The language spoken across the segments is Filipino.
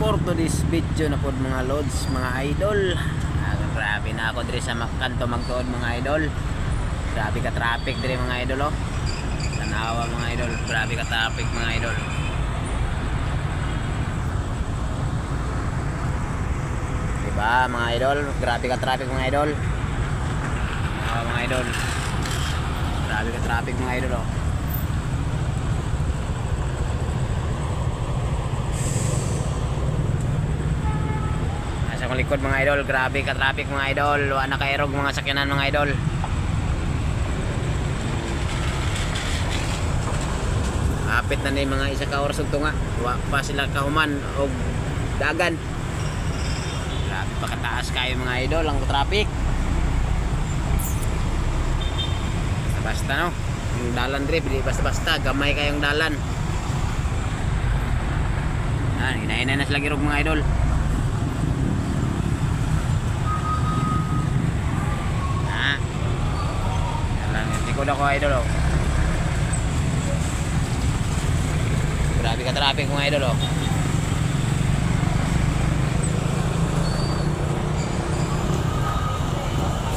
for today's video na pod mga lods, mga idol. Grabe na ako diri sa kanto magtuod mga idol. Grabe ka traffic diri mga idol oh. Tanawa mga idol, grabe ka traffic mga idol. Diba mga idol, grabe ka traffic mga idol. Mga idol. Grabe ka traffic mga idol oh. Sa likod mga idol, grabe ka traffic mga idol. Wala na kairog mga sakyanan mga idol. Kapit na ni mga isa ka oras ug tunga. Wa pa sila kahuman og dagan. Grabe pa kataas kayo mga idol ang traffic. Basta no. Yung dalan diri basta gamay kayong dalan. Hinahinay na sila girog mga idol. Likod ako idol oh. Grabe ka traffic mga idol oh.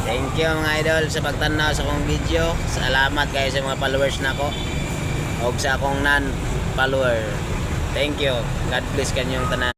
Thank you mga idol sa pagtanaw sa akong video. Salamat kayo sa mga followers na ko o sa akong non follower. Thank you. God bless kanyong tanan.